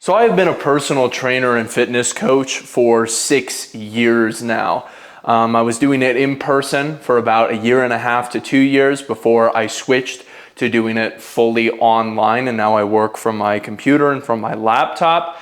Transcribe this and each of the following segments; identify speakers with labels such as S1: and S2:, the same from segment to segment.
S1: So I've been a personal trainer and fitness coach for 6 years now. I was doing it in person for about 1.5 to 2 years before I switched to doing it fully online, and now I work from my computer and from my laptop.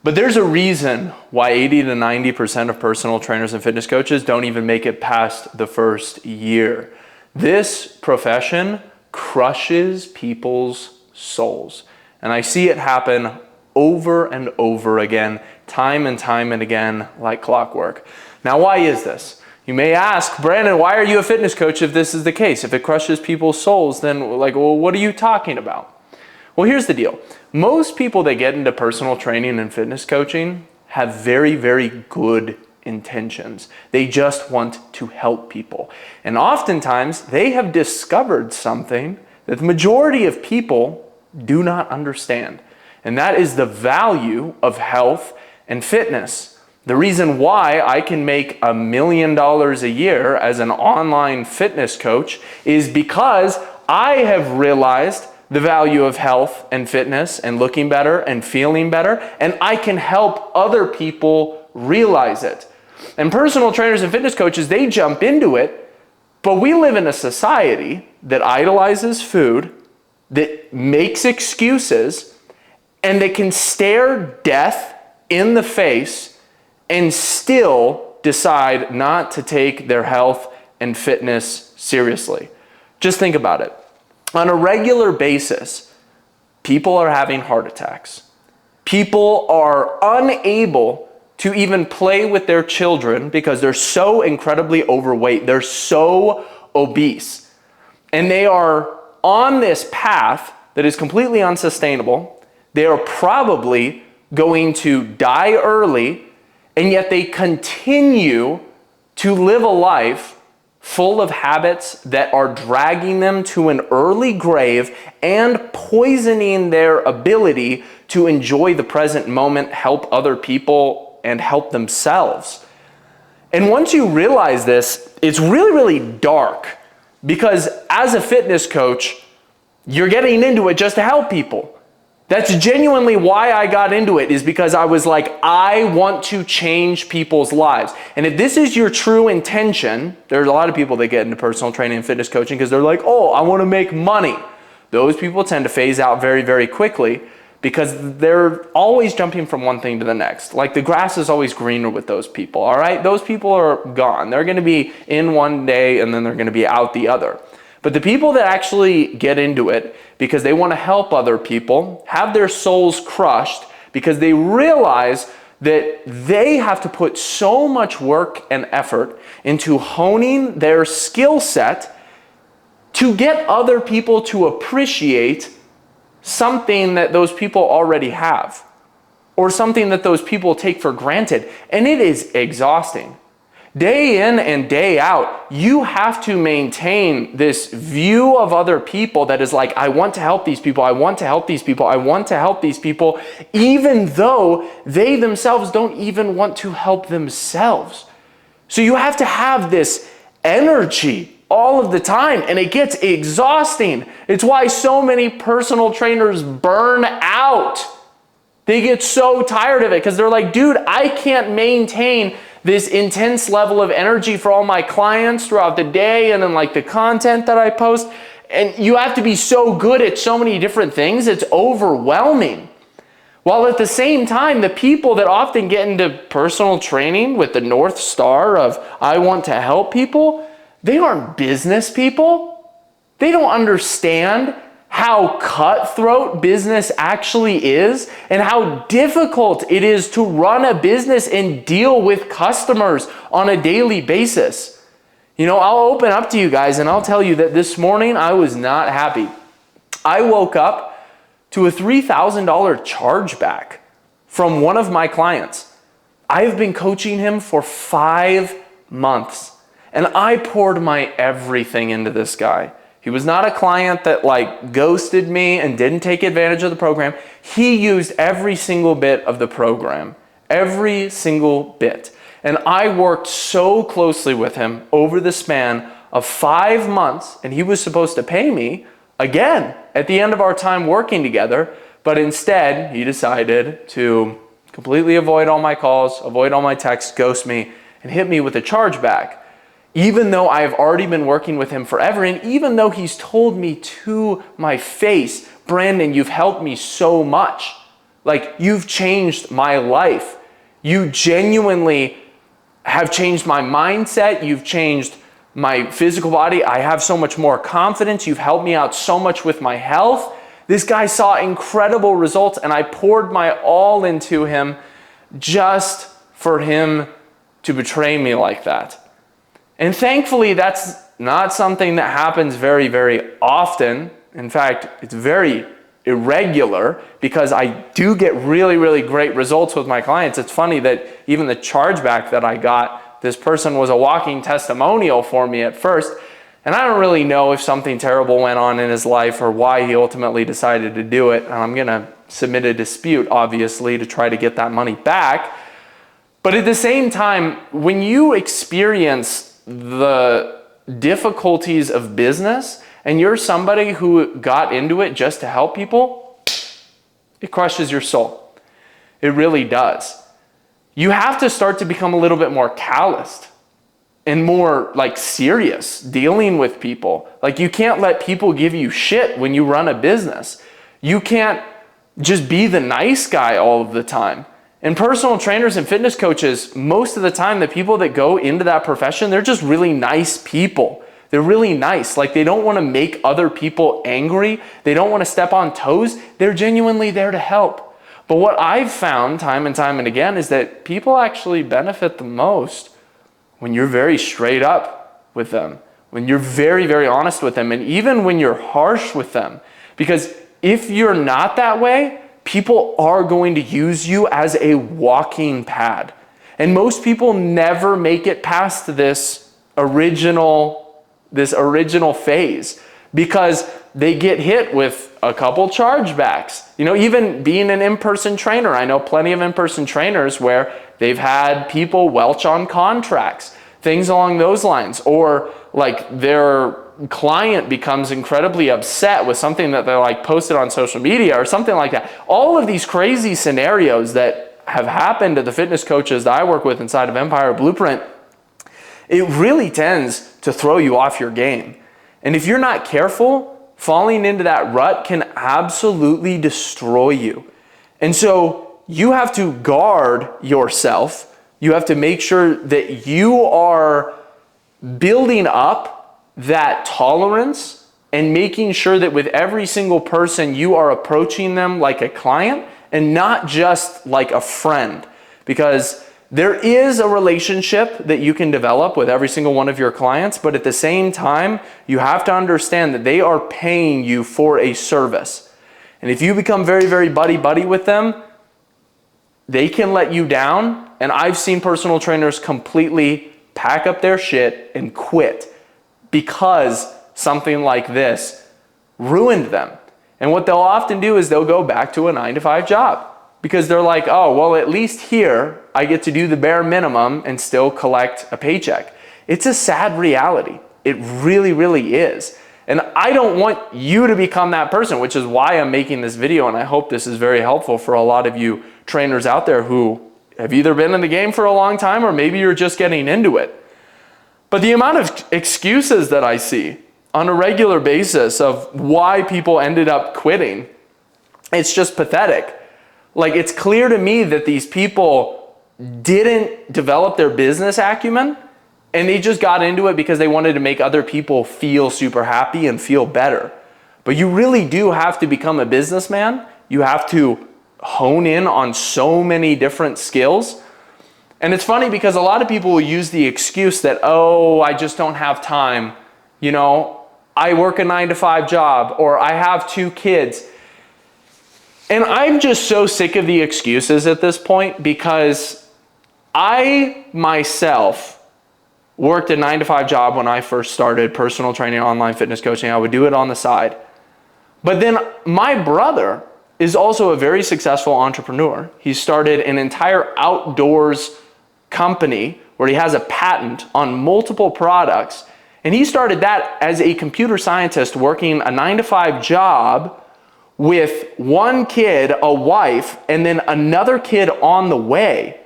S1: But there's a reason why 80 to 90% of personal trainers and fitness coaches don't even make it past the first year. This profession crushes people's souls, and I see it happen over and over again, time and time and again, like clockwork. Now, why is this? You may ask, Brandon, why are you a fitness coach if this is the case? If it crushes people's souls, then well, what are you talking about? Well, here's the deal. Most people that get into personal training and fitness coaching have very, very good intentions. They just want to help people. And oftentimes, they have discovered something that the majority of people do not understand. And that is the value of health and fitness. The reason why I can make $1 million a year as an online fitness coach is because I have realized the value of health and fitness and looking better and feeling better, and I can help other people realize it. And personal trainers and fitness coaches, they jump into it, but we live in a society that idolizes food, that makes excuses, and they can stare death in the face and still decide not to take their health and fitness seriously. Just think about it. On a regular basis, people are having heart attacks. People are unable to even play with their children because they're so incredibly overweight. They're so obese. And they are on this path that is completely unsustainable. They are probably going to die early, and yet they continue to live a life full of habits that are dragging them to an early grave and poisoning their ability to enjoy the present moment, help other people, and help themselves. And once you realize this, it's really, really dark, because as a fitness coach, you're getting into it just to help people. That's genuinely why I got into it, is because I was like, I want to change people's lives. And if this is your true intention, there's a lot of people that get into personal training and fitness coaching because they're like, oh, I want to make money. Those people tend to phase out very, very quickly because they're always jumping from one thing to the next. Like the grass is always greener with those people, all right? Those people are gone. They're going to be in one day and then they're going to be out the other. But the people that actually get into it because they want to help other people, have their souls crushed because they realize that they have to put so much work and effort into honing their skill set to get other people to appreciate something that those people already have, or something that those people take for granted. And it is exhausting. Day in and day out, you have to maintain this view of other people that is like, I want to help these people, I want to help these people, I want to help these people, even though they themselves don't even want to help themselves. So you have to have this energy all of the time, and it gets exhausting. It's why so many personal trainers burn out. They get so tired of it because they're like, dude, I can't maintain this intense level of energy for all my clients throughout the day and then like the content that I post. And you have to be so good at so many different things, it's overwhelming. While at the same time, the people that often get into personal training with the North Star of I want to help people, they aren't business people. They don't understand how cutthroat business actually is and how difficult it is to run a business and deal with customers on a daily basis. You know, I'll open up to you guys and I'll tell you that this morning I was not happy. I woke up to a $3,000 chargeback from one of my clients. I've been coaching him for 5 months and I poured my everything into this guy. He was not a client that like ghosted me and didn't take advantage of the program. He used every single bit of the program, every single bit. And I worked so closely with him over the span of 5 months, and he was supposed to pay me again at the end of our time working together. But instead, he decided to completely avoid all my calls, avoid all my texts, ghost me, and hit me with a chargeback. Even though I've already been working with him forever, and even though he's told me to my face, Brandon, you've helped me so much. Like, you've changed my life. You genuinely have changed my mindset. You've changed my physical body. I have so much more confidence. You've helped me out so much with my health. This guy saw incredible results, and I poured my all into him just for him to betray me like that. And thankfully, that's not something that happens very, very often. In fact, it's very irregular because I do get really, really great results with my clients. It's funny that even the chargeback that I got, this person was a walking testimonial for me at first. And I don't really know if something terrible went on in his life or why he ultimately decided to do it. And I'm going to submit a dispute, obviously, to try to get that money back. But at the same time, when you experience the difficulties of business and you're somebody who got into it just to help people, it crushes your soul. It really does. You have to start to become a little bit more calloused and more like serious dealing with people. Like, you can't let people give you shit when you run a business. You can't just be the nice guy all of the time. And personal trainers and fitness coaches, most of the time, the people that go into that profession, they're just really nice people. They're really nice. Like, they don't want to make other people angry. They don't want to step on toes. They're genuinely there to help. But what I've found time and time and again is that people actually benefit the most when you're very straight up with them, when you're very, very honest with them, and even when you're harsh with them. Because if you're not that way, people are going to use you as a walking pad. And most people never make it past this original phase because they get hit with a couple chargebacks. You know, even being an in-person trainer, I know plenty of in-person trainers where they've had people welch on contracts, things along those lines, or like their client becomes incredibly upset with something that they're like posted on social media or something like that. All of these crazy scenarios that have happened to the fitness coaches that I work with inside of Empire Blueprint, it really tends to throw you off your game. And if you're not careful, falling into that rut can absolutely destroy you. And so you have to guard yourself. You have to make sure that you are building up that tolerance and making sure that with every single person you are approaching them like a client and not just like a friend. Because there is a relationship that you can develop with every single one of your clients, but at the same time, you have to understand that they are paying you for a service. And if you become very, very buddy-buddy with them, they can let you down. And I've seen personal trainers completely pack up their shit and quit because something like this ruined them. And what they'll often do is they'll go back to a 9-to-5 job because they're like, oh, well, at least here I get to do the bare minimum and still collect a paycheck. It's a sad reality. It really, really is. And I don't want you to become that person, which is why I'm making this video. And I hope this is very helpful for a lot of you trainers out there who have either been in the game for a long time or maybe you're just getting into it. But the amount of excuses that I see on a regular basis of why people ended up quitting, it's just pathetic. Like, it's clear to me that these people didn't develop their business acumen and they just got into it because they wanted to make other people feel super happy and feel better. But you really do have to become a businessman. You have to hone in on so many different skills. And it's funny because a lot of people will use the excuse that, oh, I just don't have time. You know, I work a 9-to-5 job, or I have 2 kids. And I'm just so sick of the excuses at this point because I myself worked a 9-to-5 job when I first started personal training, online fitness coaching. I would do it on the side. But then my brother is also a very successful entrepreneur. He started an entire outdoors company where he has a patent on multiple products. And he started that as a computer scientist working a 9-to-5 job with one kid, a wife, and then another kid on the way.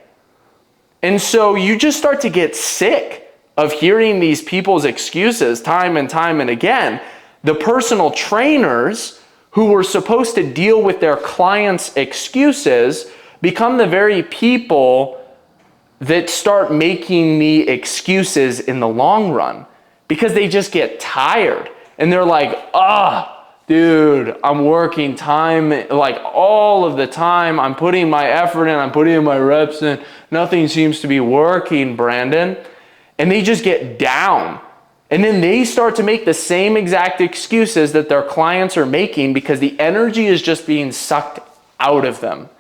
S1: And so you just start to get sick of hearing these people's excuses time and time and again. The personal trainers who were supposed to deal with their clients' excuses become the very people that start making the excuses in the long run, because they just get tired and they're like, dude, I'm working time, like all of the time. I'm putting my effort in, I'm putting my reps in. Nothing seems to be working, Brandon. And they just get down. And then they start to make the same exact excuses that their clients are making, because the energy is just being sucked out of them.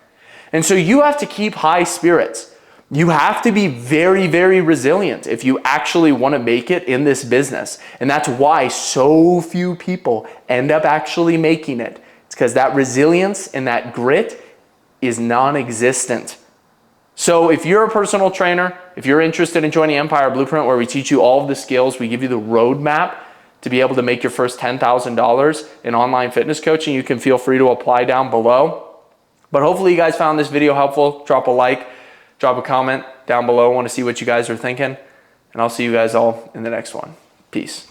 S1: And so you have to keep high spirits. You have to be very, very resilient if you actually want to make it in this business. And that's why so few people end up actually making it. It's because that resilience and that grit is non-existent. So if you're a personal trainer, if you're interested in joining Empire Blueprint, where we teach you all of the skills, we give you the roadmap to be able to make your first $10,000 in online fitness coaching, you can feel free to apply down below. But hopefully you guys found this video helpful. Drop a like, drop a comment down below. I want to see what you guys are thinking. And I'll see you guys all in the next one. Peace.